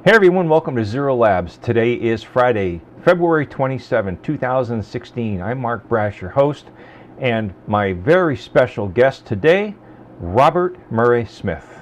Hey everyone, welcome to Zero Labs. Today is Friday, February 27, 2016. I'm Mark Brash, your host, and my very special guest today, Robert Murray Smith.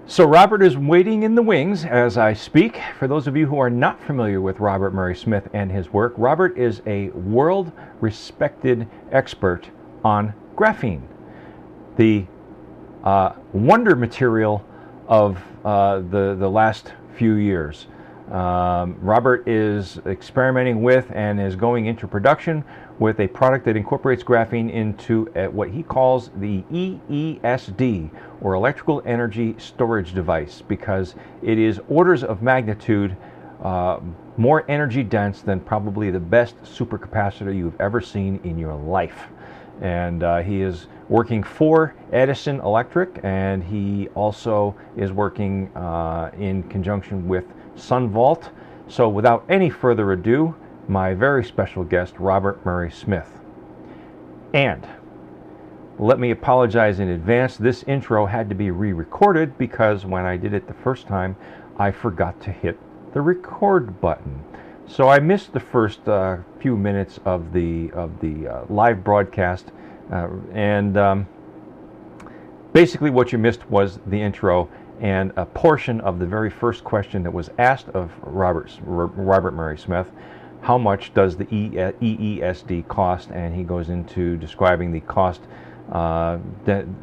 So Robert is waiting in the wings as I speak. For those of you who are not familiar with Robert Murray Smith and his work, Robert is a world-respected expert on graphene, the wonder material of the last few years. Robert is experimenting with and is going into production with a product that incorporates graphene into what he calls the EESD, or electrical energy storage device, because it is orders of magnitude more energy dense than probably the best supercapacitor you've ever seen in your life. And he is working for Edison Electric, and he also is working in conjunction with SunVault. So without any further ado, my very special guest, Robert Murray Smith. And let me apologize in advance. This intro had to be re-recorded because when I did it the first time, I forgot to hit the record button. So I missed the first few minutes of the live broadcast, and basically what you missed was the intro and a portion of the very first question that was asked of Robert Murray Smith. How much does the EESD cost? And he goes into describing the cost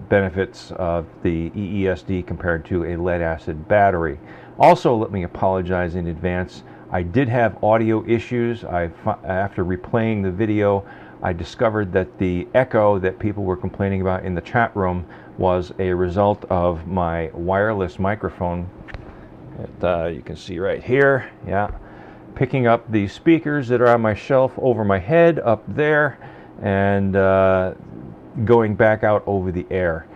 benefits of the EESD compared to a lead-acid battery. Also, let me apologize in advance. I did have audio issues. After replaying the video, I discovered that the echo that people were complaining about in the chat room was a result of my wireless microphone that you can see right here. Yeah. Picking up the speakers that are on my shelf over my head up there and going back out over the air.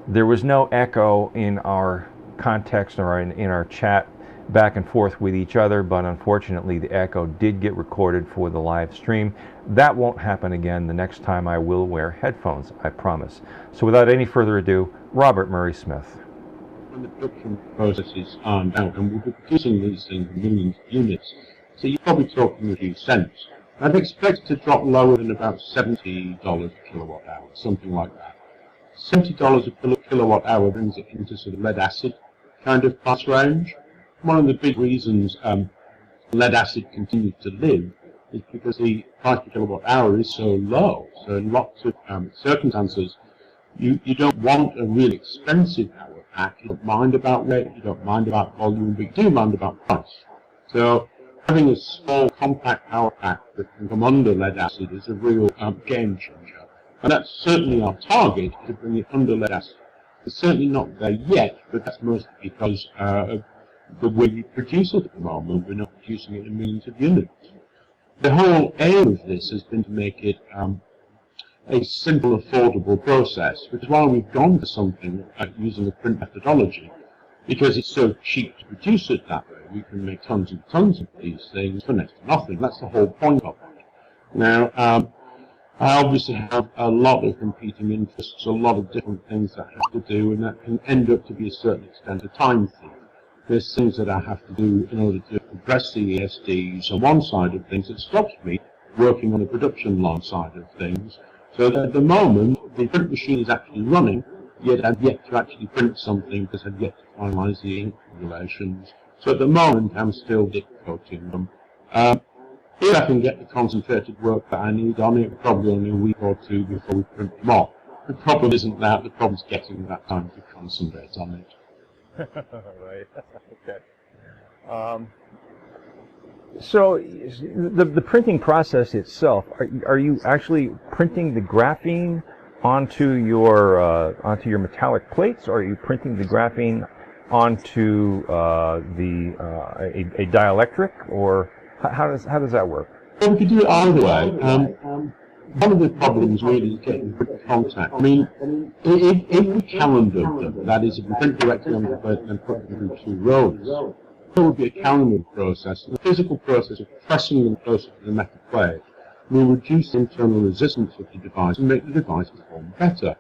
There was no echo in our context or in our chat back and forth with each other, but unfortunately the echo did get recorded for the live stream. That won't happen again. The next time I will wear headphones, I promise. So without any further ado, Robert Murray Smith. When the production processes ironed out, and we'll be producing these things in millions of units, so you're probably talking a few cents. I'd expect to drop lower than about $70 a kilowatt hour, something like that. $70 a kilowatt hour brings it into sort of lead acid kind of price range. One of the big reasons lead acid continues to live is because the price per kilowatt hour is so low. So in lots of circumstances, you don't want a really expensive power pack. You don't mind about weight, you don't mind about volume, but you do mind about price. So having a small, compact power pack that can come under lead acid is a real game changer. And that's certainly our target, to bring it under lead acid. It's certainly not there yet, but that's mostly because of the way we produce it at the moment. We're not producing it in millions of units. The whole aim of this has been to make it a simple, affordable process, which is why we've gone for something like using a print methodology, because it's so cheap to produce it that way. We can make tons and tons of these things for next to nothing. That's the whole point of it. Now, I obviously have a lot of competing interests, a lot of different things that I have to do, and that can end up to be a certain extent a time thief. There's things that I have to do in order to address the ESDs on one side of things that stops me working on the production line side of things. So that at the moment, the print machine is actually running, yet I've yet to actually print something because I've yet to finalize the ink regulations. So at the moment, I'm still dip coating them. If I can get the concentrated work that I need on it, probably only a week or two before we print them off. The problem isn't that, the problem's getting that time to concentrate on it. Right. Okay. So the printing process itself, are you actually printing the graphene onto your metallic plates, or are you printing the graphene onto a dielectric, or how does that work? Well, we could do it either way. One of the problems really is getting good contact. I mean, if we calendared them, that is, if we print directly on the plate and put them through 2 rows, it would be a calendared process. The physical process of pressing them closer to the metal plate will reduce the internal resistance of the device and make the device perform better.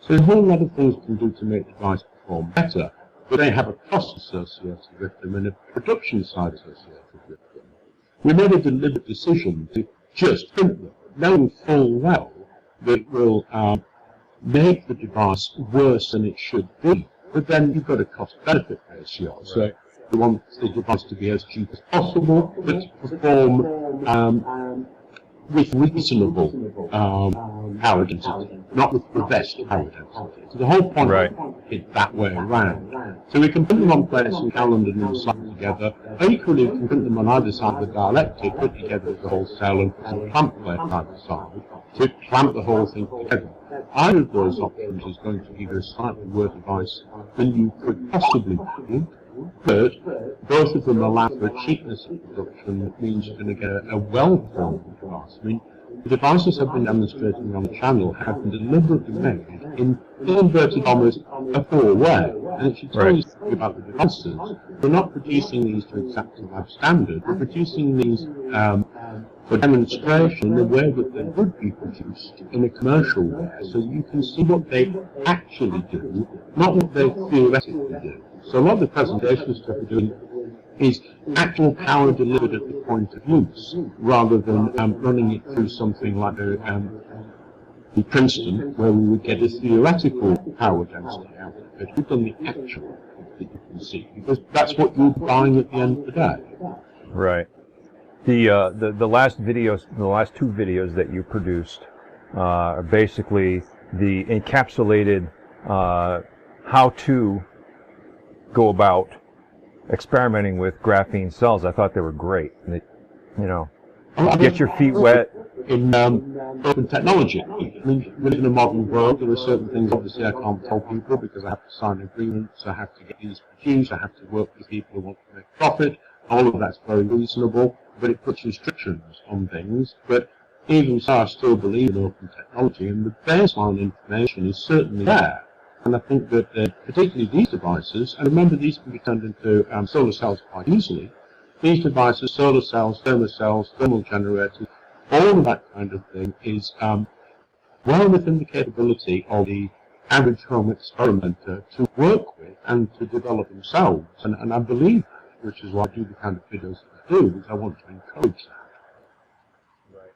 So there's a whole lot of things we can do to make the device perform better, but they have a cost associated with them and a production side associated with them. We made a deliberate decision to just print them, knowing full well that it will make the device worse than it should be. But then you've got a cost-benefit ratio. So we want the device to be as cheap as possible, but to perform with reasonable power density, not with the best power density. So the whole point is that way around. So we can put them on plates and calendar them slightly together. Equally, we can put them on either side of the dielectric, put together as a whole cell and put some clamp plate on either side to clamp the whole thing together. Either of those options is going to give you a slightly worse device than you could possibly do. But both of them allow for a cheapness of production that means you're going to get a well-performed device. I mean, the devices have been demonstrating on the channel have been deliberately made in inverted commas a poor way. And it should tell you something about the devices. We're not producing these to exact lab standard. We're producing these for demonstration in a way that they would be produced in a commercial way, so you can see what they actually do, not what they theoretically do. So a lot of the presentation stuff we're doing is actual power delivered at the point of use, rather than running it through something like in Princeton, where we would get a theoretical power density out of it. We've done the actual that you can see, because that's what you're buying at the end of the day. Right. The last videos, the last 2 videos that you produced, are basically the encapsulated how to go about experimenting with graphene cells. I thought they were great. They, you know, get your feet wet. In open technology. I mean, we live in a modern world. There are certain things, obviously, I can't tell people because I have to sign agreements, I have to get these produced, I have to work with people who want to make profit. All of that's very reasonable, but it puts restrictions on things. But even so, I still believe in open technology, and the baseline information is certainly there. And I think that particularly these devices, and remember these can be turned into solar cells quite easily, these devices, solar cells, thermal generators, all of that kind of thing is well within the capability of the average home experimenter to work with and to develop themselves. And I believe that, which is why I do the kind of videos that I do, because I want to encourage that. Right.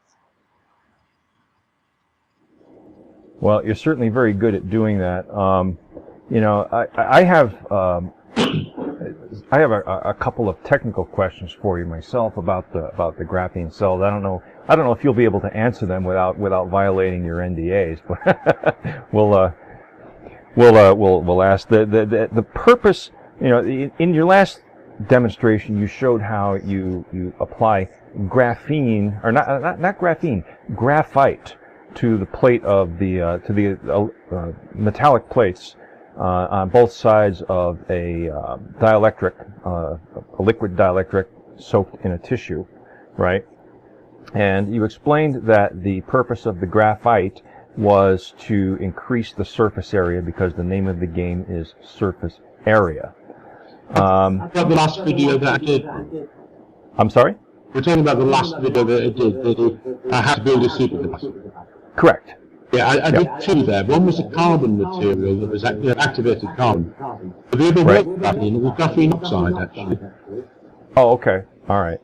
Well, you're certainly very good at doing that. You know, I have a couple of technical questions for you myself about the graphene cells. I don't know if you'll be able to answer them without violating your NDAs, but we'll ask the purpose. You know, in your last demonstration, you showed how you apply graphene, or not graphene, graphite to the plate of the metallic plates on both sides of a dielectric, a liquid dielectric soaked in a tissue, right? And you explained that the purpose of the graphite was to increase the surface area because the name of the game is surface area. About the last video that I did. I'm sorry? We're talking about the last video that I did, that I had to build a supercapacitor. Correct. Yeah, I did 2 there. One was a carbon material that was activated carbon. But the other was graphene. It was graphene oxide, actually. Oh, okay. All right.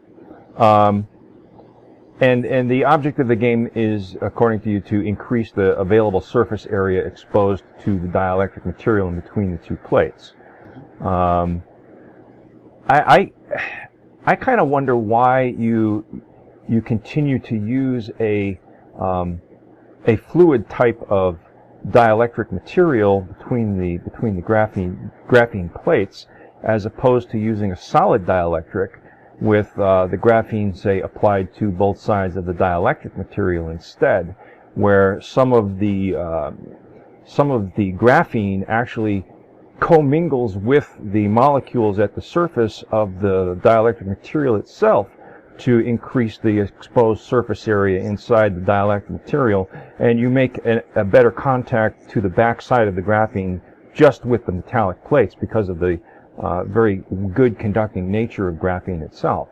And the object of the game is, according to you, to increase the available surface area exposed to the dielectric material in between the 2 plates. I kind of wonder why you continue to use a fluid type of dielectric material between the graphene plates, as opposed to using a solid dielectric with the graphene, say, applied to both sides of the dielectric material instead, where some of the graphene actually commingles with the molecules at the surface of the dielectric material itself to increase the exposed surface area inside the dielectric material, and you make a better contact to the back side of the graphene just with the metallic plates because of the very good conducting nature of graphene itself.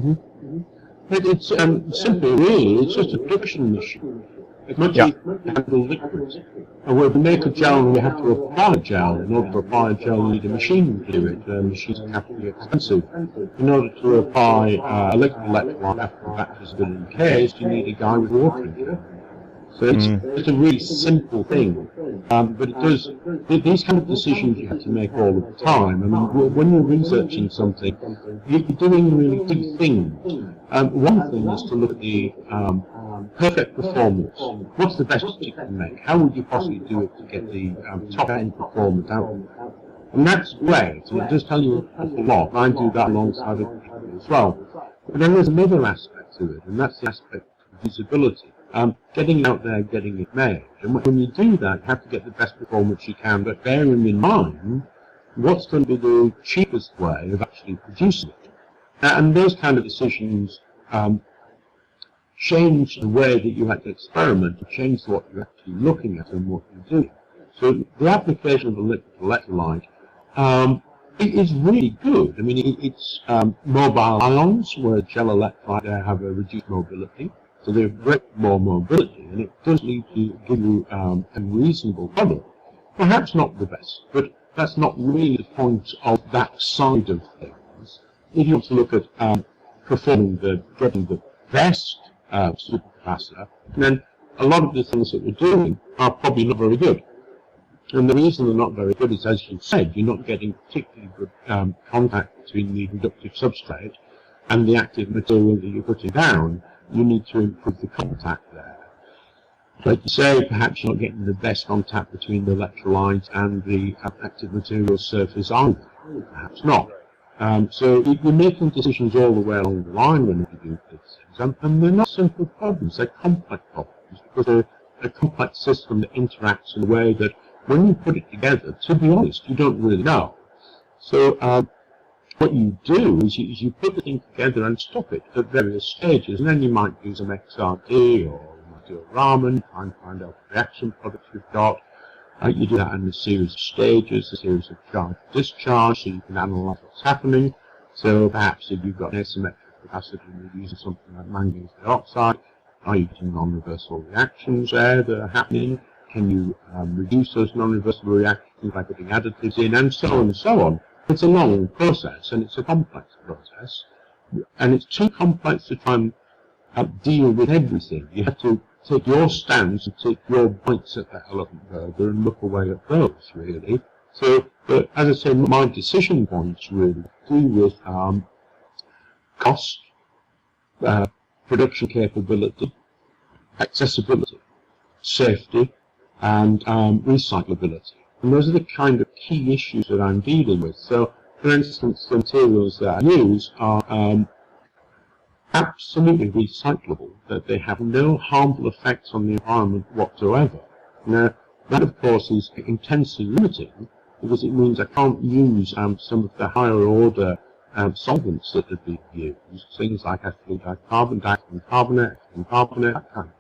Mm-hmm. It's simple, really. It's just a friction issue. As much as you handle liquids. And when we make a gel, we have to apply a gel. In order to apply a gel, you need a machine to do it. Machines are capitally expensive. In order to apply a liquid electrolyte after the battery's been encased, you need a guy with watering can. So it's a really simple thing. But it does, these kind of decisions you have to make all the time. I mean, when you're researching something, you're doing really two things. One thing is to look at the perfect performance. What's the best you can make? How would you possibly do it to get the top-end performance out of it? And that's great, and it does tell you an awful lot. I do that alongside other people as well. But then there's another aspect to it, and that's the aspect of visibility. Getting out there, getting it made. And when you do that, you have to get the best performance you can, but bearing in mind what's going to be the cheapest way of actually producing it. And those kind of decisions change the way that you have to experiment, change what you're actually looking at and what you're doing. So the application of the liquid electrolyte it is really good. I mean, it's mobile ions, where gel electrolyte have a reduced mobility. So they have more mobility, and it does need to give you a reasonable product. Perhaps not the best, but that's not really the point of that side of things. If you want to look at getting the best supercapacitor, then a lot of the things that we're doing are probably not very good. And the reason they're not very good is, as you said, you're not getting particularly good contact between the conductive substrate and the active material that you're putting down. You need to improve the contact there. Like you say, perhaps you're not getting the best contact between the electrolyte and the active material surface either. Perhaps not. So you're making decisions all the way along the line when you do these things. And they're not simple problems, they're complex problems, because they're a complex system that interacts in a way that when you put it together, to be honest, you don't really know. So what you do is you put the thing together and stop it at various stages, and then you might do some XRD, or you might do a Raman, try and find out what reaction products you've got. You do that in a series of stages, a series of charge-discharge, so you can analyze what's happening. So perhaps if you've got an asymmetric capacitor and you're using something like manganese dioxide, are you getting non-reversible reactions there that are happening? Can you reduce those non-reversible reactions by putting additives in, and so on and so on. It's a long process, and it's a complex process, and it's too complex to try and deal with everything. You have to take your stance and take your points at that elephant burger and look away at those, really. So, but as I say, my decision points really do with cost, production capability, accessibility, safety, and recyclability. And those are the kind of key issues that I'm dealing with. So, for instance, the materials that I use are absolutely recyclable, that they have no harmful effects on the environment whatsoever. Now, that of course is intensely limiting, because it means I can't use some of the higher order solvents that are being used, things like ethylene dicarbonate, that kind of thing.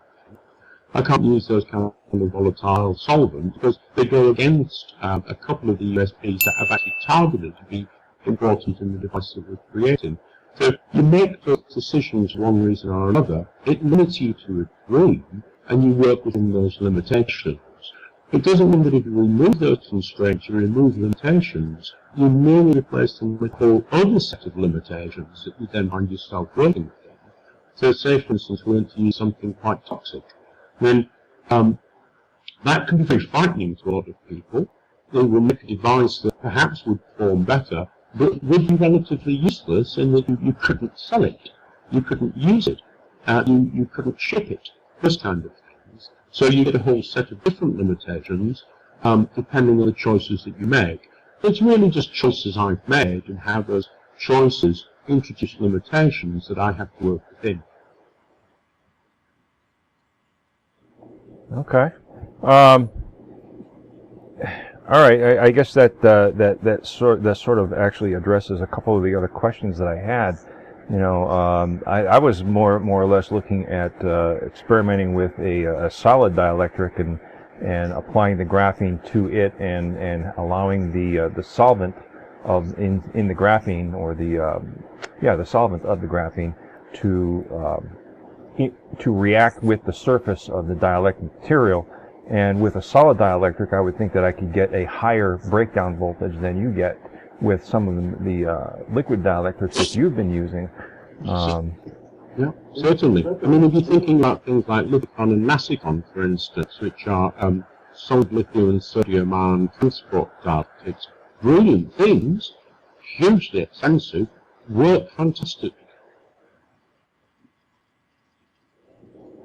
I can't use those kind of volatile solvents because they go against a couple of the USPs that have actually targeted to be important in the device that we're creating. So you make those decisions for one reason or another. It limits you to a degree, and you work within those limitations. It doesn't mean that if you remove those constraints, you remove limitations, you merely replace them with a whole other set of limitations that you then find yourself working with. So say, for instance, we want to use something quite toxic. Then that can be very frightening to a lot of people. They will make a device that perhaps would perform better, but would be relatively useless in that you couldn't sell it, you couldn't use it, you couldn't ship it, those kind of things. So you get a whole set of different limitations depending on the choices that you make. It's really just choices I've made, and how those choices introduce limitations that I have to work within. Okay. All right, I guess that sort of actually addresses a couple of the other questions that I had. You know, I was more or less looking at experimenting with a solid dielectric and applying the graphene to it and allowing the solvent of in the graphene, or the solvent of the graphene to react with the surface of the dielectric material. And with a solid dielectric, I would think that I could get a higher breakdown voltage than you get with some of the liquid dielectrics that you've been using. Yeah, certainly. I mean, if you're thinking about things like Lubicon and Nasicon, for instance, which are solid lithium and sodium ion transport dielectrics, brilliant things, hugely expensive, work fantastic.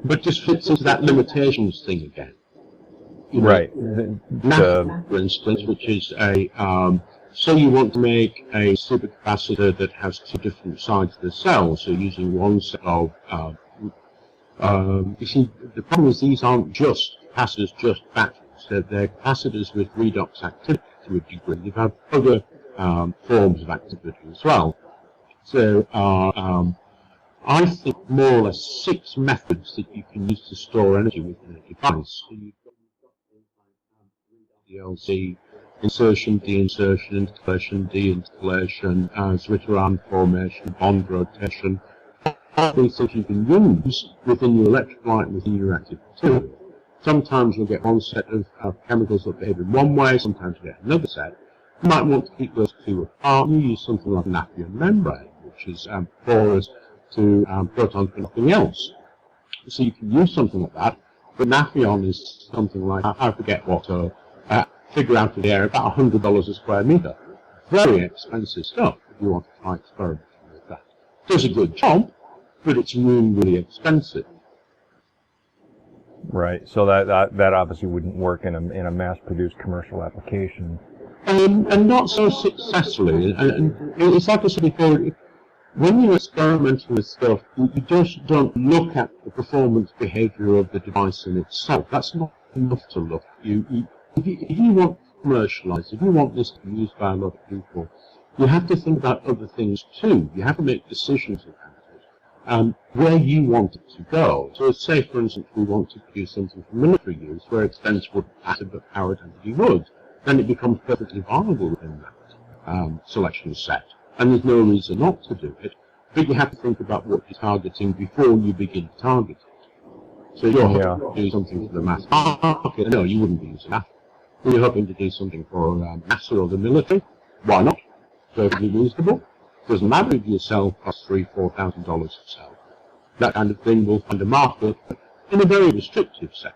But just fits into that limitations thing again. You know, right. NAF, for instance, which is a, say you want to make a supercapacitor that has two different sides of the cell, so using one set of, you see, the problem is these aren't just capacitors, just batteries. They're capacitors with redox activity to a degree. You've had other forms of activity as well. So, I think more or less 6 methods that you can use to store energy within a device. So you've got DLC, insertion, deinsertion, intercalation, deintercalation, Zwitteran formation, bond rotation. All these things you can use within your electrolyte and within your active material. Sometimes you'll get one set of chemicals that behave in one way, sometimes you get another set. You might want to keep those two apart. You use something like Nafion membrane, which is porous to protons but nothing else. So you can use something like that, but Nafion is something like, I forget what, figure out of the air, about $100 a square meter. Very expensive stuff if you want to try experimenting with that. Does a good job, but it's really, really expensive. Right. So that obviously wouldn't work in a mass-produced commercial application. And not so successfully. And it's like I said before, when you're experimenting with stuff, you just don't look at the performance behavior of the device in itself. That's not enough to look. If you want to commercialize, if you want this to be used by a lot of people, you have to think about other things too. You have to make decisions about it, where you want it to go. So say, for instance, we want to produce something for military use, where expense wouldn't matter, but power density would. Then it becomes perfectly viable within that selection set. And there's no reason not to do it, but you have to think about what you're targeting before you begin to target it. So you're hoping to do something for the mass market. No, you wouldn't be using that. You're hoping to do something for NASA or the military. Why not? Perfectly reasonable. Doesn't matter if your cell costs $3,000 to $4,000 to sell. That kind of thing will find a market in a very restrictive sense.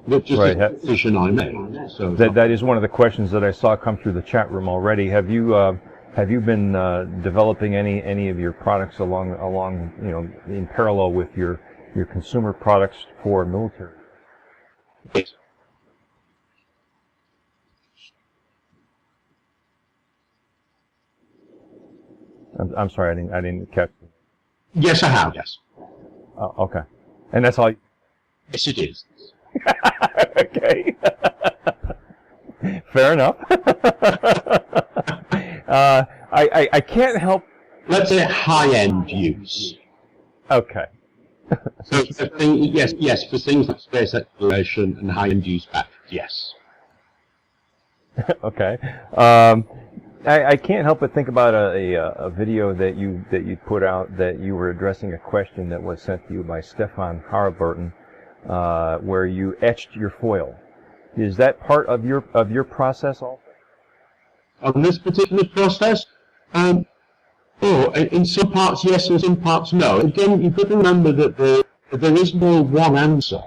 But just a decision I made. So that is one of the questions that I saw come through the chat room already. Have you been developing any of your products along in parallel with your consumer products for military? Yes. I'm sorry, I didn't catch. Yes, I have. Yes. Okay, and that's all. Yes, it is. Okay. Fair enough. I can't help. Let's say high-end use. Okay. So yes, for things like space exploration and high-end use batteries, yes. Okay. I can't help but think about a video that you put out, that you were addressing a question that was sent to you by Stefan Haraburton, where you etched your foil. Is that part of your process also? On this particular process, in some parts yes, and some parts no. Again, you've got to remember that there is no one answer.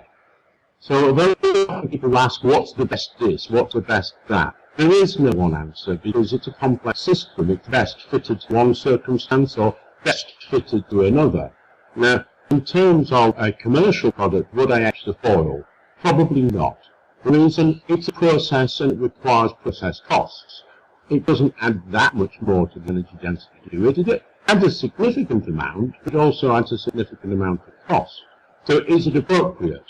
So very often people ask, what's the best this, what's the best that? There is no one answer, because it's a complex system. It's best fitted to one circumstance or best fitted to another. Now, in terms of a commercial product, would I etch the foil? Probably not. The reason, it's a process and it requires process costs. It doesn't add that much more to the energy density to do it. It adds a significant amount, but also adds a significant amount of cost. So is it appropriate?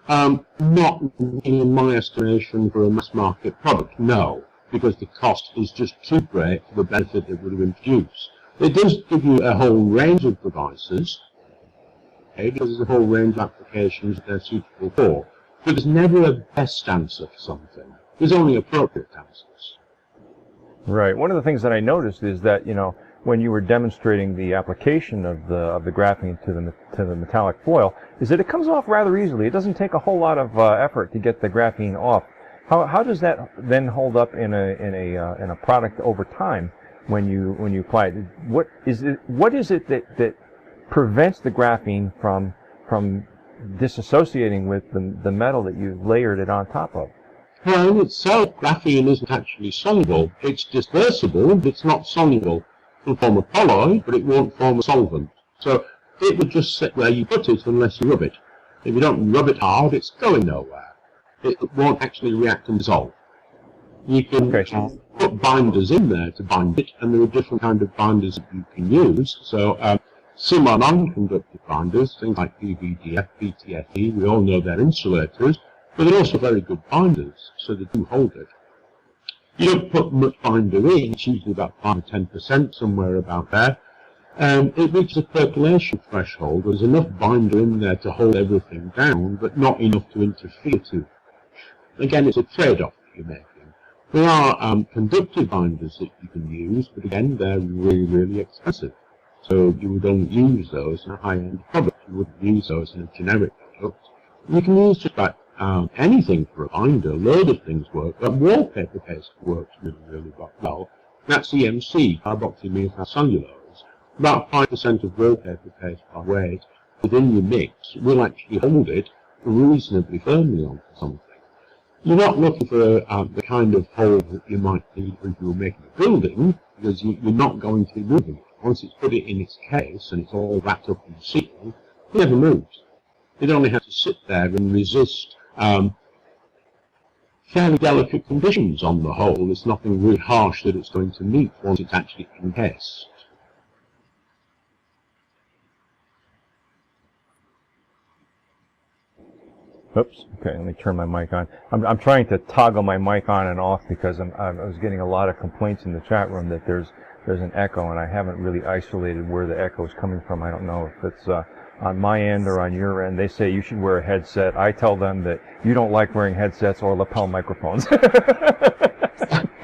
Not in my estimation for a mass market product, no, because the cost is just too great for the benefit it would have introduced. It does give you a whole range of devices, okay, because there's a whole range of applications they're suitable for, but there's never a best answer for something. There's only appropriate answers. Right. One of the things that I noticed is that, when you were demonstrating the application of the graphene to the metallic foil, is that it comes off rather easily. It doesn't take a whole lot of effort to get the graphene off. How does that then hold up in a product over time when you apply it? What is it that prevents the graphene from disassociating with the metal that you've layered it on top of? Well, in itself, graphene isn't actually soluble. It's dispersible, but it's not soluble. It'll form a colloid, but it won't form a solvent. So it would just sit where you put it unless you rub it. If you don't rub it hard, it's going nowhere. It won't actually react and dissolve. You can put binders in there to bind it, and there are different kinds of binders that you can use. So some are non-conductive binders, things like PVDF, PTFE. We all know they're insulators, but they're also very good binders, so they do hold it. You don't put much binder in, it's usually about 5 or 10%, somewhere about there. It reaches a percolation threshold. There's enough binder in there to hold everything down, but not enough to interfere too much. Again, it's a trade-off that you're making. There are conductive binders that you can use, but again, they're really, really expensive. So you would only use those in a high-end product. You wouldn't use those in a generic product. You can use just about anything for a binder. A load of things work. Wallpaper paste works really, really well. That's EMC, carboxymethyl cellulose. About 5% of wallpaper paste by weight within your mix will actually hold it reasonably firmly onto something. You're not looking for the kind of hold that you might need if you were making a building, because you're not going to be moving it. Once it's put it in its case and it's all wrapped up and sealed, it never moves. It only has to sit there and resist fairly delicate conditions on the whole. There's nothing really harsh that it's going to meet once it's actually encased. Oops. Okay, let me turn my mic on. I'm trying to toggle my mic on and off because I was getting a lot of complaints in the chat room that there's an echo, and I haven't really isolated where the echo is coming from. I don't know if it's on my end or on your end. They say you should wear a headset. I tell them that you don't like wearing headsets or lapel microphones.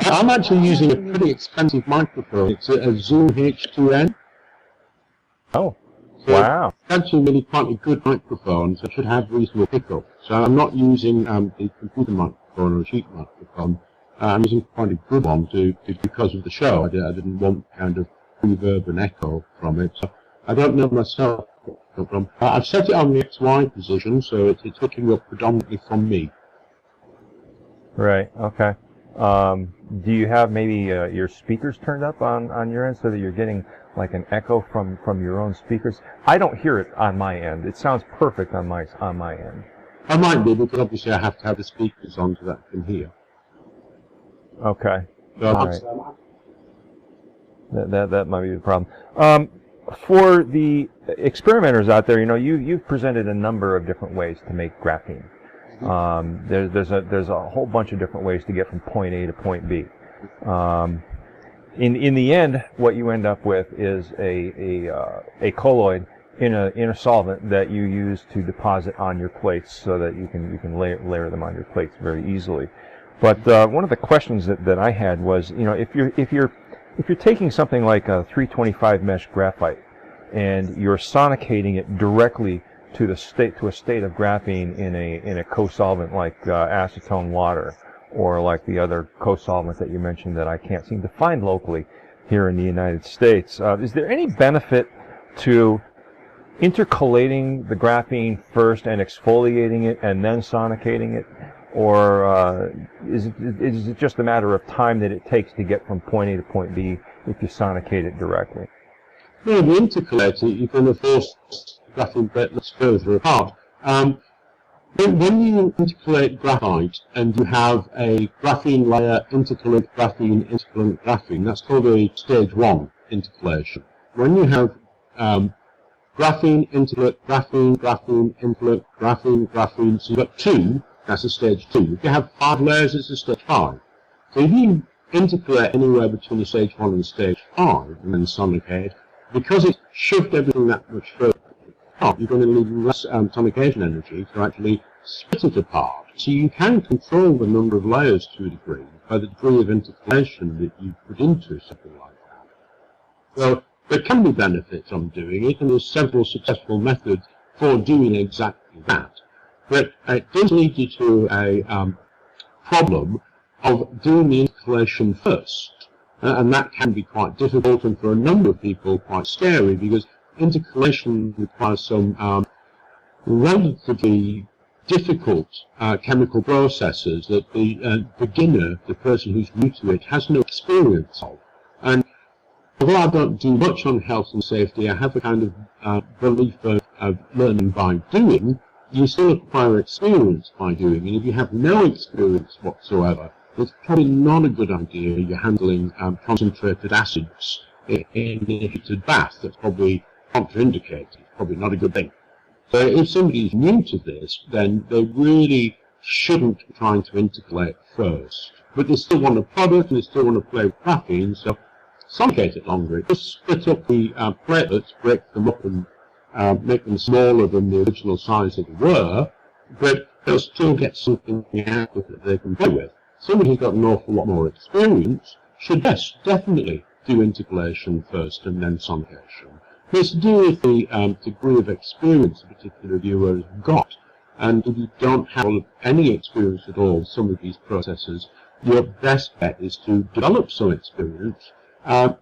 I'm actually using a pretty expensive microphone. It's a Zoom H2N. Oh, so wow. It's actually really quite a good microphone, so it should have reasonable pickup. So I'm not using the computer microphone or a cheap microphone. I'm using quite a good one because of the show. I didn't want kind of reverb and echo from it. So I don't know myself. I've set it on the XY position, so it's picking up predominantly from me. Right, okay. Do you have maybe your speakers turned up on your end so that you're getting like an echo from your own speakers? I don't hear it on my end. It sounds perfect on my end. I might be, because obviously I have to have the speakers on so that I can hear. Okay. So all right. That might be the problem. For the experimenters out there, you've presented a number of different ways to make graphene. There's a whole bunch of different ways to get from point A to point B. In the end, what you end up with is a colloid in a solvent that you use to deposit on your plates, so that you can layer them on your plates very easily. But one of the questions that I had was, if you're taking something like a 325 mesh graphite and you're sonicating it directly to a state of graphene in a co-solvent like acetone water, or like the other co-solvent that you mentioned that I can't seem to find locally here in the United States, is there any benefit to intercalating the graphene first and exfoliating it and then sonicating it? Or is it just a matter of time that it takes to get from point A to point B if you sonicate it directly? Well, if you intercalate it, you can force graphene platelets further apart. When you intercalate graphite and you have a graphene layer, intercalate graphene, that's called a stage 1 intercalation. When you have graphene, interconnect, graphene, graphene, interconnect, graphene, graphene. So you've got 2, that's a stage 2. If you have 5 layers, it's a stage 5. So if you interconnect anywhere between a stage 1 and a stage 5, and then sonicate, because it's shoved everything that much further apart, you're going to need less sonication energy to actually split it apart. So you can control the number of layers to a degree by the degree of intercalation that you put into something like that. So there can be benefits from doing it, and there's several successful methods for doing exactly that. But it does lead you to a problem of doing the intercalation first. And that can be quite difficult, and for a number of people quite scary, because intercalation requires some relatively difficult chemical processes that the beginner, the person who's new to it, has no experience of. And although I don't do much on health and safety, I have a kind of belief of learning by doing. You still acquire experience by doing, and if you have no experience whatsoever, it's probably not a good idea you're handling concentrated acids in a heated bath. That's probably contraindicated. It's probably not a good thing. So if somebody's new to this, then they really shouldn't be trying to intercalate first. But they still want a product, and they still want to play with graphene, so sonicate it longer. It just split up the platelets, break them up, and make them smaller than the original size that they were, but they'll still get something out of it that they can play with. Somebody who's got an awful lot more experience should, yes, definitely do intercalation first and then sonication. It's to do with the degree of experience a particular viewer has got. And if you don't have any experience at all with some of these processes, your best bet is to develop some experience,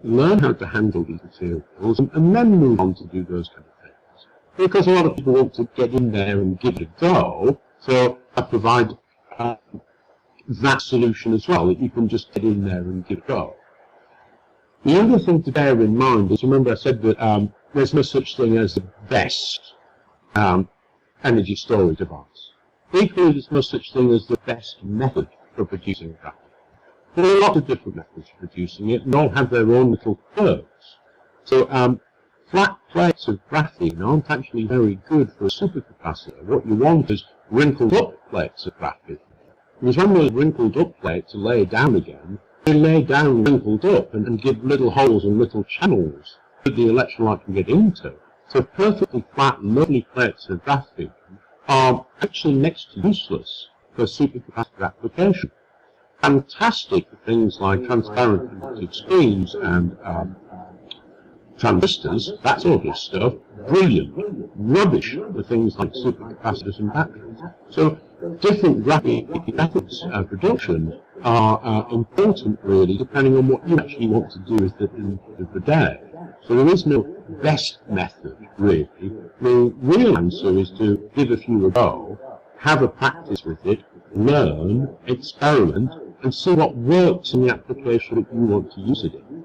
learn how to handle these materials, and then move on to do those kind of things. Because a lot of people want to get in there and give it a go, so I provide that solution as well, that you can just get in there and give it a go. The other thing to bear in mind is, remember I said that there's no such thing as the best energy storage device. Equally, there's no such thing as the best method for producing graphene. There are a lot of different methods for producing it, and all have their own little quirks. So flat plates of graphene aren't actually very good for a supercapacitor. What you want is wrinkled up plates of graphene. Because when those wrinkled up plates are laid down again, they lay down wrinkled up and give little holes and little channels that the electrolyte can get into. So perfectly flat, lovely plates of graphene are actually next to useless for supercapacitor application. Fantastic for things like transparent conductive screens and transistors, that sort of stuff. Brilliant. Rubbish for things like supercapacitors and batteries. So different graphene methods of production are important, really, depending on what you actually want to do with it in the day. So there is no best method, really. The real answer is to give a few a go, have a practice with it, learn, experiment, and see what works in the application that you want to use it in.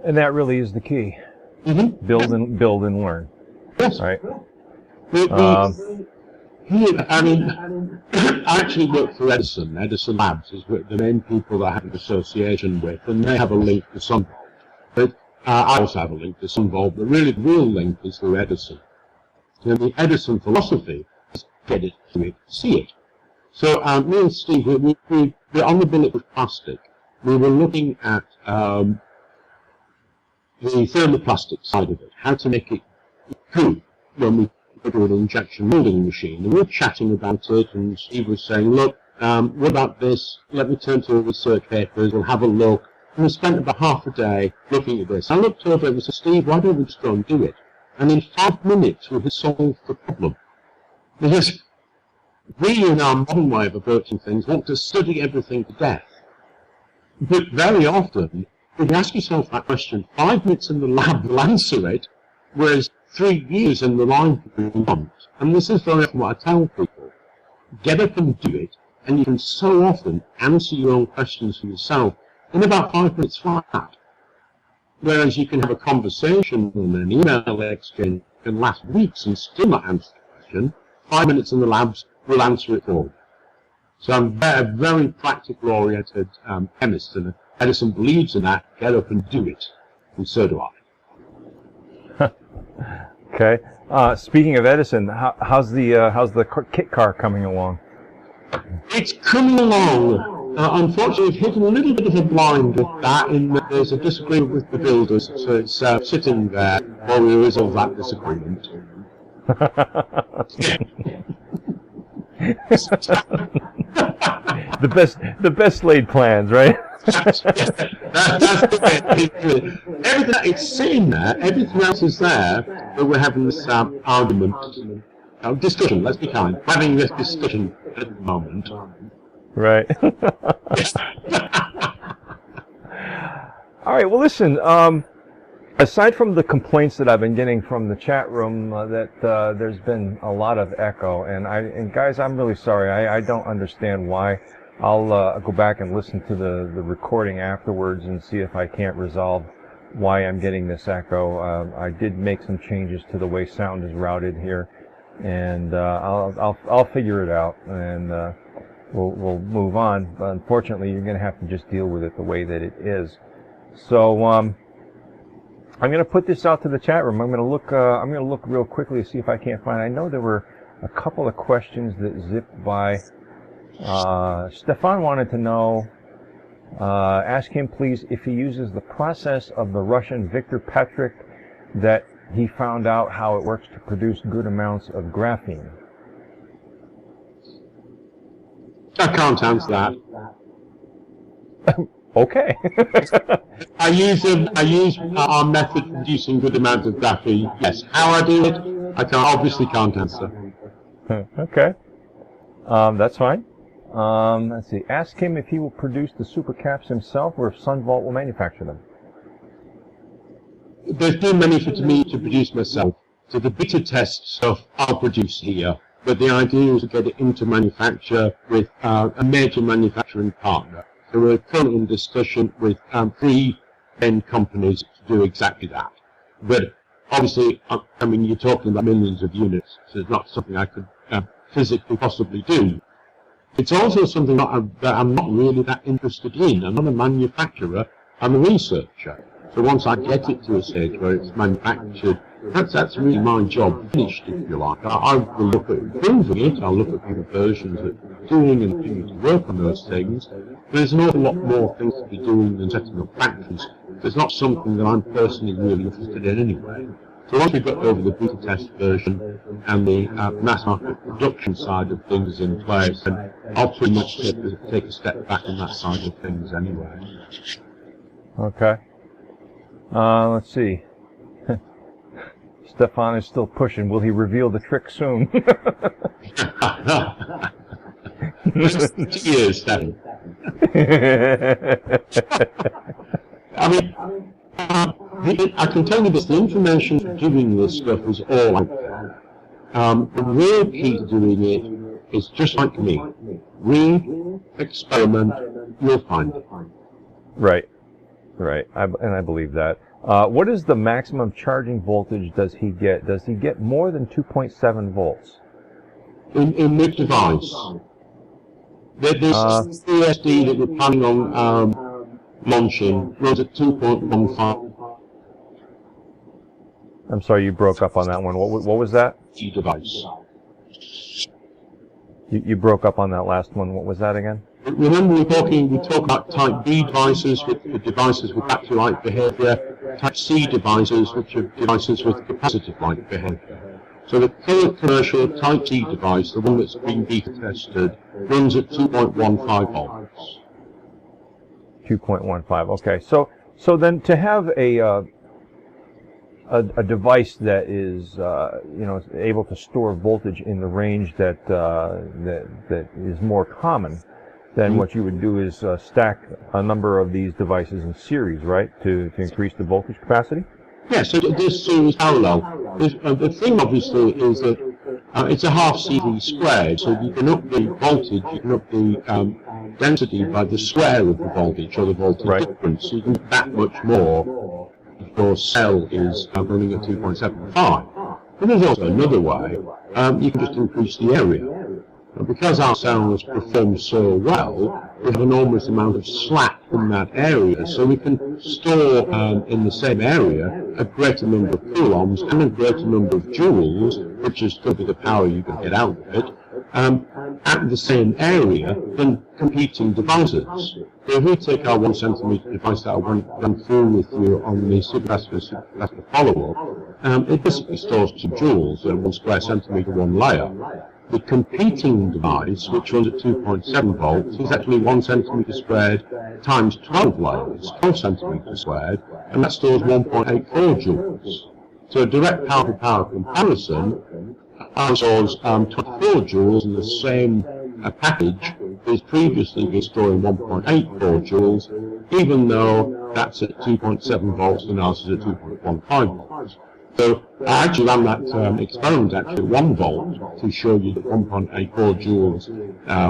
And that really is the key. Mm-hmm. Build and learn. Yes. Right. I mean, I actually work for Edison. Edison Labs is the main people that I have an association with, and they have a link to Sunvolt. But I also have a link to Sunvolt, but really the real link is through Edison. And the Edison philosophy is get it, do it, see it. So me and Steve, we're on the bulletproof plastic. We were looking at the thermoplastic side of it, how to make it good when we put it in an injection molding machine. And we were chatting about it, and Steve was saying, look, what about this? Let me turn to the research papers, we'll have a look. And we spent about half a day looking at this. I looked over and said, Steve, why don't we just go and do it? And in 5 minutes, we had solved the problem. Because we, in our modern way of approaching things, want to study everything to death. But very often, if you ask yourself that question, 5 minutes in the lab will answer it, whereas 3 years in the line you want. And this is very often what I tell people. Get up and do it, and you can so often answer your own questions for yourself in about 5 minutes flat. Whereas you can have a conversation and an email exchange can last weeks and still not answer the question. 5 minutes in the labs will answer it for you. So I'm a very practical-oriented chemist, and Edison believes in that, get up and do it. And so do I. Okay. Speaking of Edison, how's the kit car coming along? It's coming along. Unfortunately, we've hit a little bit of a blind with that, in that there's a disagreement with the builders, so it's sitting there while we resolve that disagreement. the best laid plans, right? That's it. Everything, it's sitting there, everything else is there, but we're having this argument, discussion, let's be kind, having this discussion at the moment. Right. All right, well listen, aside from the complaints that I've been getting from the chat room that there's been a lot of echo, and guys, I'm really sorry, I don't understand why. I'll go back and listen to the recording afterwards and see if I can't resolve why I'm getting this echo. I did make some changes to the way sound is routed here, and I'll figure it out, and we'll move on. But unfortunately, you're going to have to just deal with it the way that it is. So I'm going to put this out to the chat room. I'm going to look real quickly to see if I can't find. I know there were a couple of questions that zipped by. Stefan wanted to know, ask him please if he uses the process of the Russian Victor Petrich that he found out how it works to produce good amounts of graphene. I can't answer that. Okay. I use our method for producing good amounts of graphene. Yes. How I do it, I obviously can't answer. Okay. That's fine. Let's see. Ask him if he will produce the supercaps himself or if SunVault will manufacture them. There's no money for me to produce myself. So the beta test stuff I'll produce here. But the idea is to get it into manufacture with a major manufacturing partner. So we're currently in discussion with 3 end companies to do exactly that. But obviously, I mean, you're talking about millions of units, so it's not something I could physically possibly do. It's also something that I'm not really that interested in. I'm not a manufacturer, I'm a researcher. So once I get it to a stage where it's manufactured, that's really my job finished, if you like. I will look at improving it, I'll look at the versions that we're doing and continue to work on those things. But there's an awful lot more things to be doing than setting up factories. It's not something that I'm personally really interested in anyway. So once we've got over the beta test version and the mass market production side of things in place, then I'll pretty much take a step back on that side of things anyway. Okay. Let's see. Stefan is still pushing. Will he reveal the trick soon? Years, Stefan. I mean, I can tell you this, the information for doing this stuff is all out there. The real key to doing it is just like me. Read, experiment, you'll find it. Right, right, and I believe that. What is the maximum charging voltage does he get? Does he get more than 2.7 volts? In which device? This EESD that we're planning on launching runs at 2.15. I'm sorry, you broke up on that one. What was that? Device. You broke up on that last one. What was that again? Remember we talk about Type B devices, with devices with battery-like behavior, Type C devices, which are devices with capacitive-like behavior. So the current commercial Type C device, the one that's been beta tested, runs at 2.15 volts. 2.15. Okay. So then to have a device that is able to store voltage in the range that is more common, then what you would do is stack a number of these devices in series, right, to increase the voltage capacity? Yes, so this series parallel. The thing, obviously, is that it's a half CV squared, so you can up the voltage, you can up the density by the square of the voltage, or the voltage difference, so you can get that much more if your cell is running at 2.75. But there's also another way, you can just increase the area. And because our cells perform so well, we have an enormous amount of slack in that area, so we can store in the same area a greater number of coulombs and a greater number of joules, which is going to be the power you can get out of it, at the same area than competing devices. So if we take our 1 centimetre device that I went through with you on the supercapacitor follow-up, it basically stores 2 joules, 1 square centimetre, 1 layer. The competing device, which runs at 2.7 volts, is actually 1 centimetre squared times 12 layers, 12 centimetres squared, and that stores 1.84 joules. So a direct power-to-power comparison stores 24 joules in the same package is previously been storing 1.84 joules, even though that's at 2.7 volts and ours is at 2.15 volts. So I actually ran that experiment actually at 1 volt to show you that 1.84 joules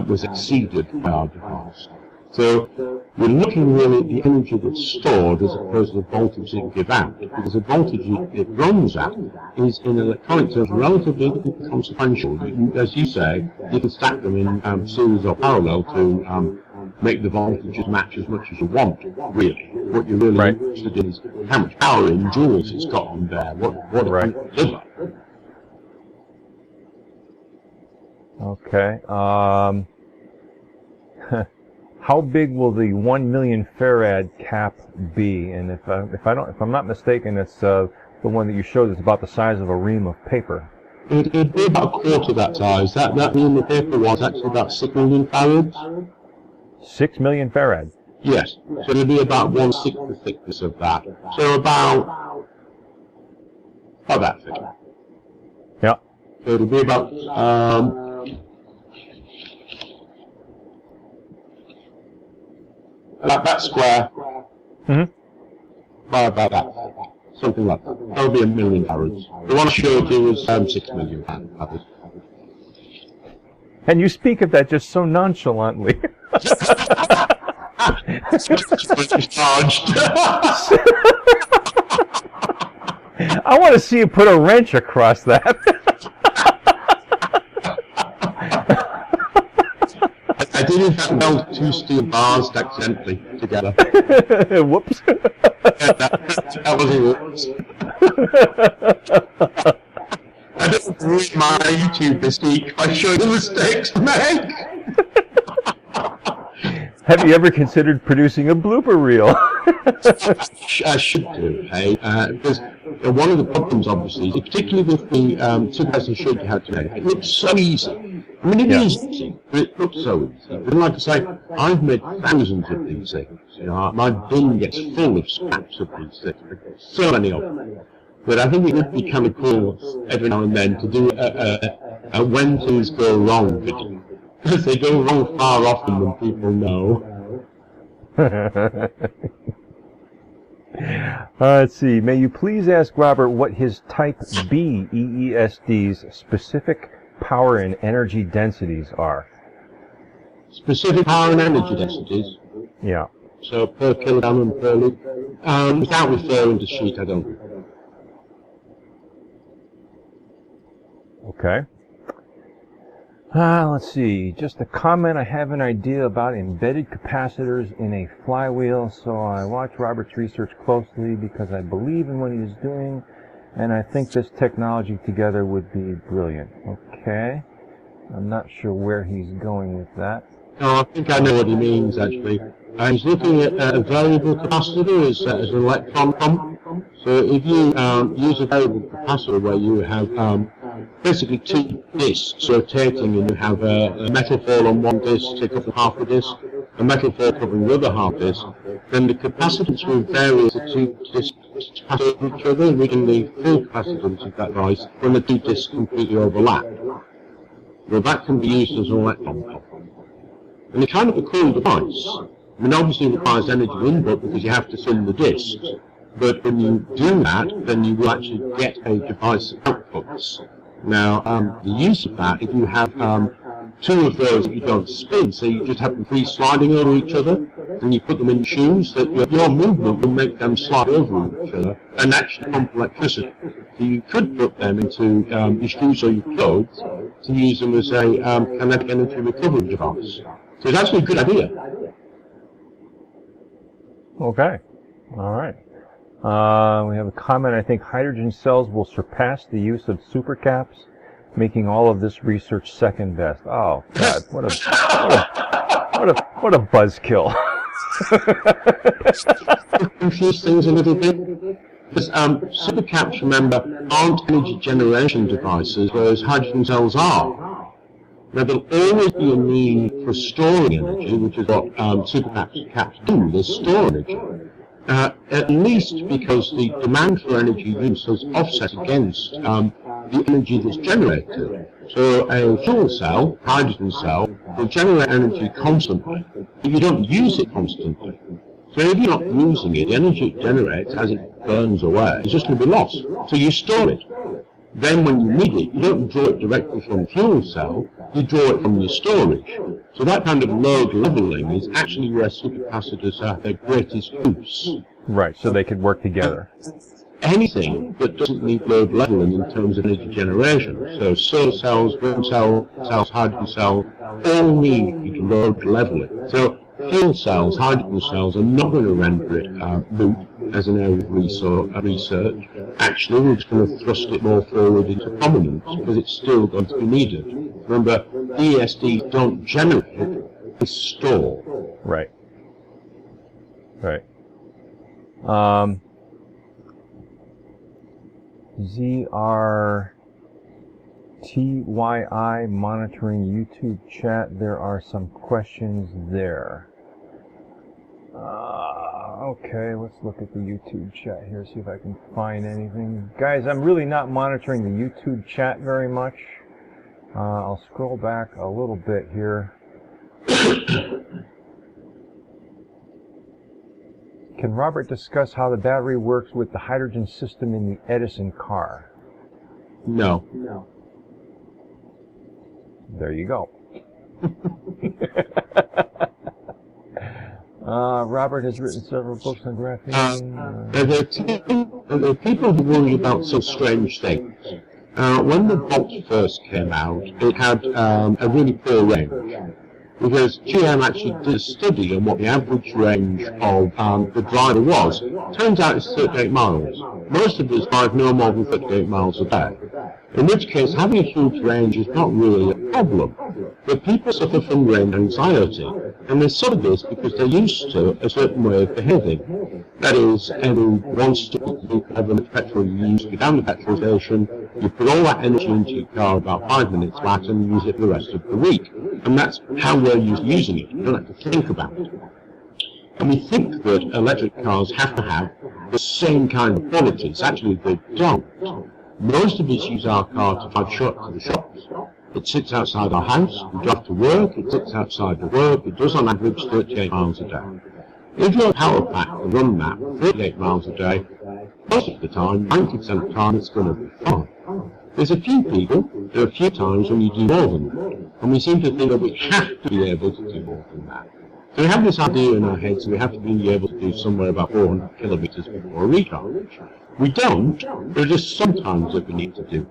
was exceeded by our device. So we're looking really at the energy that's stored as opposed to the voltage it gives out, because the voltage it runs at is in electronic terms relatively consequential. As you say, you can stack them in series or parallel to make the voltages match as much as you want, really. What you're really interested in is how much power in joules it's got on there, what it can deliver. Okay. How big will the 1 million farad cap be? And if I'm not mistaken, it's the one that you showed is about the size of a ream of paper. It'd be about a quarter that size. That ream of paper was actually about 6 million farads. 6 million farad? Yes. So it'd be about 1/6 the thickness of that. So about that thick. Yeah. So it'll be about that square, by about that, something like that. That would be 1 million farads. The one I showed you was 6 million farads. And you speak of that just so nonchalantly. I want to see you put a wrench across that. I did in fact weld 2 steel bars accidentally together. Whoops. That wasn't it. I don't read my YouTube mystique by showing the mistakes I make. Have you ever considered producing a blooper reel? I should do, hey? Because one of the problems, obviously, particularly with the 2 guys I showed you how to make, it looks so easy. I mean, it is easy, but it looks so easy. And like I say, I've made thousands of these things. You know, my bin gets full of scraps of these things. So many of them. But I think it would be kind of cool every now and then to do a when things go wrong video. Because they go wrong far often than people know. Let's see. May you please ask Robert what his Type B EESD's specific power and energy densities are? Specific power and energy densities? Yeah. So per kilogram and per loop? Without referring to sheet, I don't. Okay. Let's see. Just a comment. I have an idea about embedded capacitors in a flywheel, so I watch Robert's research closely because I believe in what he is doing, and I think this technology together would be brilliant. Okay. I'm not sure where he's going with that. No, I think I know what he means, actually. He's looking at a variable capacitor as an electron pump. So if you use a variable capacitor where you have basically 2 discs rotating and you have a metal foil on one disc, take up half the disc, a metal foil covering the other half disc, then the capacitance will vary as the 2 discs pass over each other, reading the full capacitance of that device when the 2 discs completely overlap. Well, that can be used as an electron pump. And it's kind of a cool device. I mean, obviously it requires energy input because you have to spin the discs. But when you do that, then you will actually get a device that outputs. Now, the use of that, if you have 2 of those that you don't spin, so you just have them free sliding over each other, and you put them in shoes, that your movement will make them slide over each other and actually pump electricity. So you could put them into your shoes or your clothes to use them as a kinetic energy recovery device. So it's actually a good idea. Okay. All right. We have a comment. I think hydrogen cells will surpass the use of supercaps, making all of this research second best. Oh God! What a buzzkill. Confuse things a little bit. Because supercaps, remember, aren't energy generation devices, whereas hydrogen cells are. Now, there'll always be a need for storing energy, which is what supercaps do. They store energy. At least because the demand for energy use is offset against the energy that's generated. So a fuel cell, hydrogen cell, will generate energy constantly, but you don't use it constantly. So if you're not using it, the energy it generates as it burns away is just going to be lost. So you store it. Then when you need it, you don't draw it directly from the fuel cell, you draw it from your storage. So that kind of load leveling is actually where supercapacitors have their greatest use. Right, so they could work together. Anything that doesn't need load leveling in terms of energy generation, so solar cells, wind cells, hydrogen cells, all need load leveling. So fuel cells, hydrogen cells are not going to render it moot as an area of research. Actually, we're just going to thrust it more forward into prominence because it's still going to be needed. Remember, EESDs don't generate, they store. Right. Right. ZRTYI monitoring YouTube chat. There are some questions there. Okay, let's look at the YouTube chat here, see if I can find anything. Guys, I'm really not monitoring the YouTube chat very much. I'll scroll back a little bit here. Can Robert discuss how the battery works with the hydrogen system in the Edison car? No. There you go. Robert has written several books on graphene. There are people who worry about some strange things. When the box first came out, it had a really poor range. Because GM actually did a study on what the average range of the driver was. Turns out it's 38 miles. Most of us drive no more than 38 miles a day. In which case, having a huge range is not really a problem. But people suffer from range anxiety, and they suffer this because they're used to a certain way of behaving. That is, every once however much petrol you use, you go down the petrol station, you put all that energy into your car about 5 minutes flat and use it for the rest of the week. And that's how we're used to using it. You don't have to think about it. And we think that electric cars have to have the same kind of qualities. Actually, they don't. Most of us use our car to drive to the shops. It sits outside our house, we drive to work, it sits outside the work, it does on average 38 miles a day. If your power pack can run that 38 miles a day, most of the time, 90% of the time, it's going to be fine. There's a few people, there are a few times when you do more than that, and we seem to think that we have to be able to do more than that. So we have this idea in our heads that we have to be able to do somewhere about 400 kilometers before a recharge. We don't, there are just sometimes that we need to do.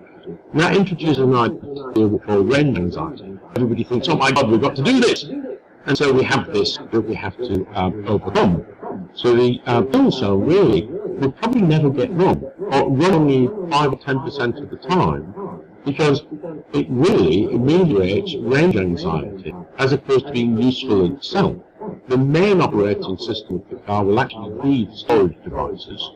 And that introduces an idea we call range anxiety. Everybody thinks, oh my God, we've got to do this! And so we have this that we have to overcome. So the fuel cell really will probably never get run, or run only 5 or 10% of the time, because it really ameliorates range anxiety as opposed to being useful in itself. The main operating system of the car will actually be the storage devices.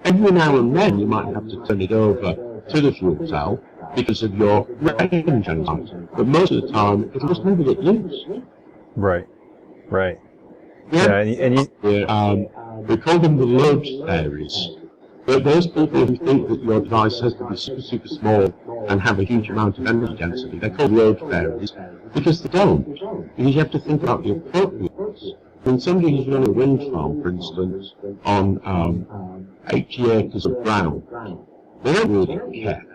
Every now and then you might have to turn it over to the fuel cell because of your range anxiety, but most of the time it'll just never get used. Right, right. Yeah, and we call them the load fairies. But those people who think that your device has to be super, super small and have a huge amount of energy density, they're called load fairies because they don't. Because you have to think about the appropriateness. When somebody who's running a wind farm, for instance, on 80 acres of ground, they don't really care.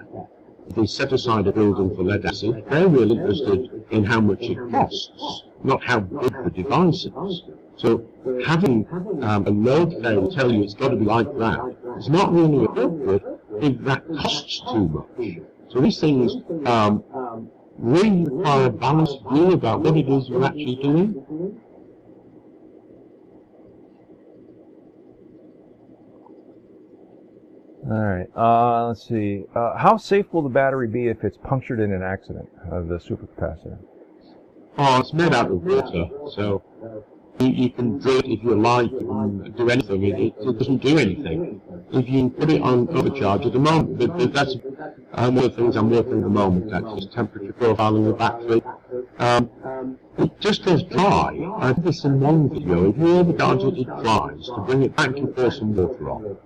If they set aside a building for lead acid, they're really interested in how much it costs, not how big the device is. So having a load fairy tell you it's got to be like that is not really appropriate if that costs too much. So these things really require a balanced view about what it is you're actually doing. right. Let's see. How safe will the battery be if it's punctured in an accident of the supercapacitor? Oh, it's made out of water, so you can drill it if you like, you can do anything, it doesn't do anything. If you put it on overcharge at the moment, that's one of the things I'm working at the moment, actually, is temperature profiling the battery. It just goes dry. I did this in one video. If you overcharge it, it dries. To bring it back, you pour some water on.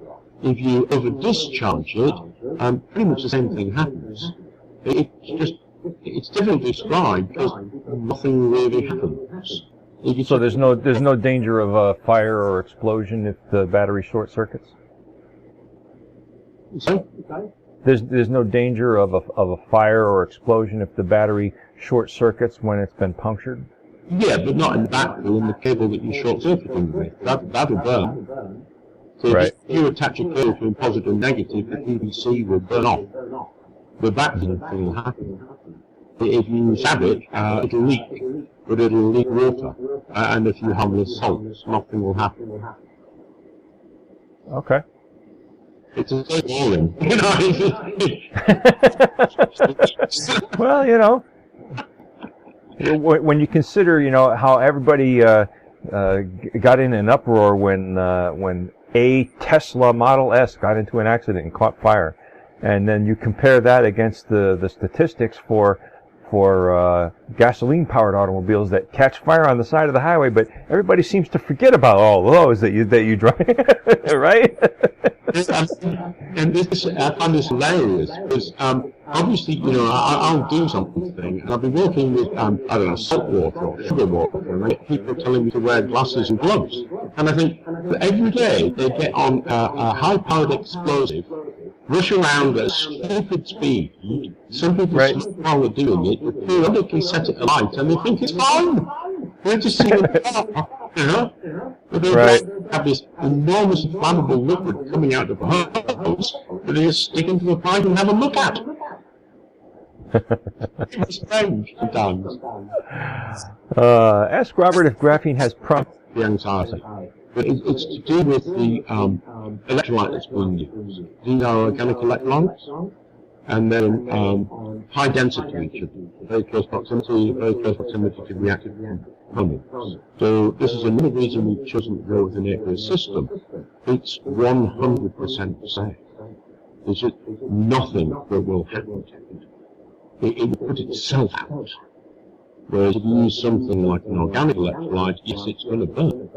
If you over-discharge it, pretty much the same thing happens. It's difficult to describe because nothing really happens. So there's no danger of a fire or explosion if the battery short circuits? So? There's no danger of a fire or explosion if the battery short circuits when it's been punctured? Yeah, but not in the battery, in the cable that you're short circuiting with. That'll burn. So right. if you attach a cable to a positive and negative, the PVC will burn off. The battery will happen. If you stab it, it'll leak, but it'll leak water. And if you harmless salts, nothing will happen. Okay. It's a bit boring, you know. Well, you know, when you consider, you know, how everybody got in an uproar when a Tesla Model S got into an accident and caught fire, and then you compare that against the statistics for gasoline-powered automobiles that catch fire on the side of the highway, but everybody seems to forget about all those that you drive, right? And this, I find this hilarious because obviously, you know, I'll do something, and I've been working with I don't know, salt water or sugar water, and I get people telling me to wear glasses and gloves, and I think that every day they get on a high-powered explosive, rush around at a stupid speed. Some people while they're doing it, they periodically set it alight, and they think it's fine. They're just seeing it, you know. But they have this enormous flammable liquid coming out of the hose that they just stick into the pipe and have a look at. It's strange sometimes. Ask Robert if graphene has the anxiety. But it's to do with the electrolyte that's being used. These are organic electrolytes, and they're high density to each other, very close proximity to reactive components. So this is another reason we've chosen to go with an aqueous system. It's 100% safe. There's just nothing that will happen to it. It will put itself out. Whereas if you use something like an organic electrolyte, yes, it's going to burn.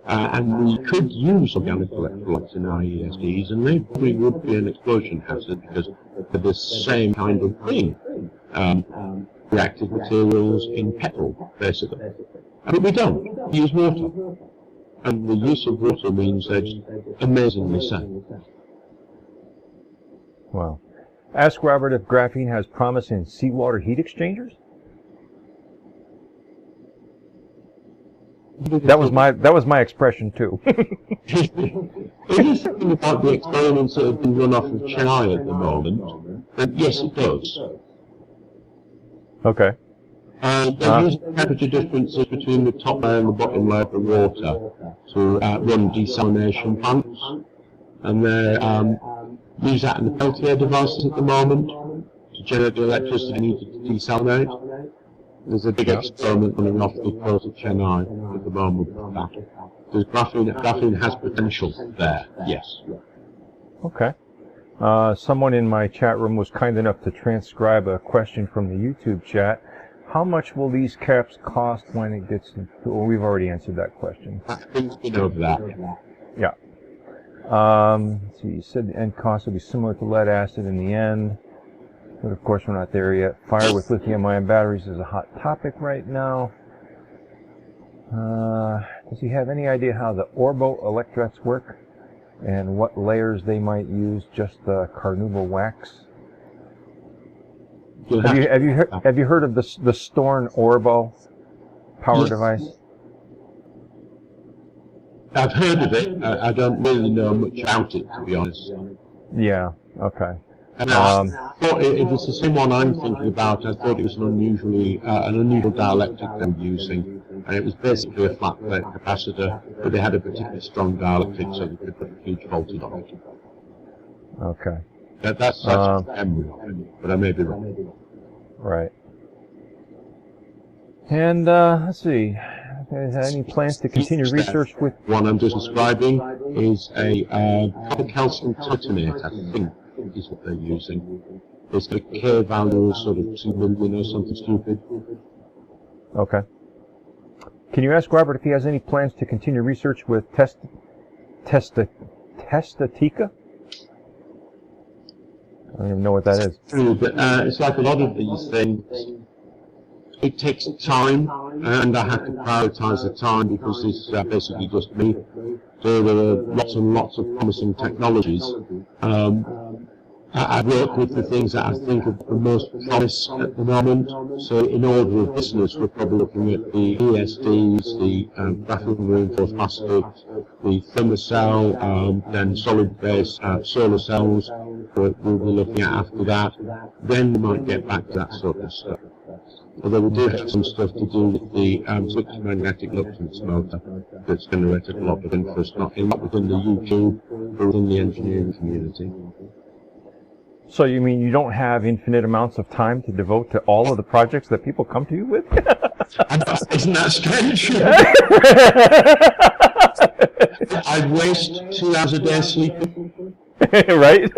And we could use organic electrolytes in our EESDs, and they probably would be an explosion hazard because they're the same kind of thing. Reactive materials in petrol, basically. But we don't. We use water. And the use of water means they're just amazingly safe. Wow. Ask Robert if graphene has promise in seawater heat exchangers? That was my expression too. It is something about the experiments that have been run off of Chennai at the moment, and yes, it does. Okay. They're using temperature differences between the top layer and the bottom layer of the water to run desalination plants, and they use that in the Peltier devices at the moment to generate the electricity needed to desalinate. There's a big experiment running off the coast of Chennai at the moment with that. Because graphene has potential there, yes. Okay. Someone in my chat room was kind enough to transcribe a question from the YouTube chat. How much will these caps cost when it gets to... Well, we've already answered that question. I think we know that. Yeah. So you said the end cost will be similar to lead acid in the end. But of course we're not there yet. Fire with lithium-ion batteries is a hot topic right now. Does he have any idea how the Orbo electrolytes work and what layers they might use? Just the carnauba wax? Have you heard of the Storn Orbo power device? I've heard of it. I don't really know much about it, to be honest. Yeah. Okay. And I thought if it's the same one I'm thinking about, I thought it was an unusual dielectric they were using, and it was basically a flat plate capacitor, but they had a particularly strong dielectric, so they could put a huge voltage on it. Okay. That's memory, but I may be wrong. Right. And let's see. Any plans to continue research with? One I'm just describing is a copper calcium titanate, I think, is what they're using. It's got a K value of sort of 2 million or something stupid. Okay. Can you ask Robert if he has any plans to continue research with Testatica? I don't even know what that is. But, it's like a lot of these things. It takes time, and I have to prioritize the time because this is basically just me. So there are lots and lots of promising technologies. I work with the things that I think are the most promise at the moment. So in order of business, we're probably looking at the EESDs, the graphene reinforced plastic, the thermocell, then solid-base solar cells. We'll be looking at after that. Then we might get back to that sort of stuff. Although we do have some stuff to do with the switched magnetic inductance motor that's generated a lot of interest, not within the YouTube, but within the engineering community. So you mean you don't have infinite amounts of time to devote to all of the projects that people come to you with? Isn't that strange? I waste 2 hours a day sleeping. Right?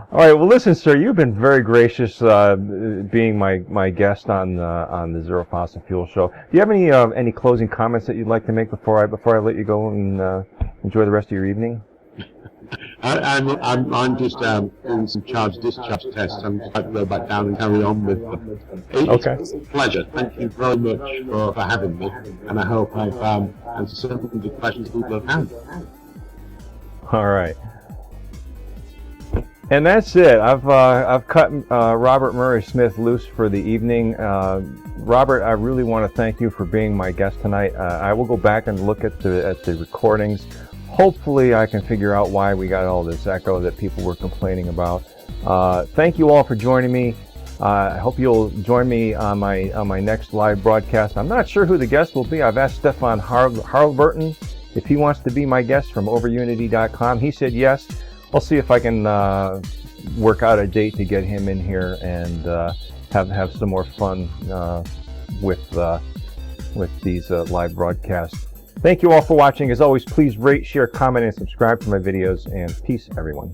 All right. Well, listen, sir. You've been very gracious being my guest on the Zero Fossil Fuel Show. Do you have any closing comments that you'd like to make before I let you go and enjoy the rest of your evening? I'm just doing some discharge tests. I'm just about to go back down and carry on with them. It's a pleasure. Thank you very much for having me, and I hope I've answered some of the questions people have had. All right. And that's it. I've cut Robert Murray Smith loose for the evening. Robert, I really want to thank you for being my guest tonight. I will go back and look at the recordings. Hopefully, I can figure out why we got all this echo that people were complaining about. Thank you all for joining me. I hope you'll join me on my next live broadcast. I'm not sure who the guest will be. I've asked Stefan Harlburton if he wants to be my guest from overunity.com. He said yes. I'll see if I can work out a date to get him in here and have some more fun with these live broadcasts. Thank you all for watching. As always, please rate, share, comment, and subscribe to my videos. And peace, everyone.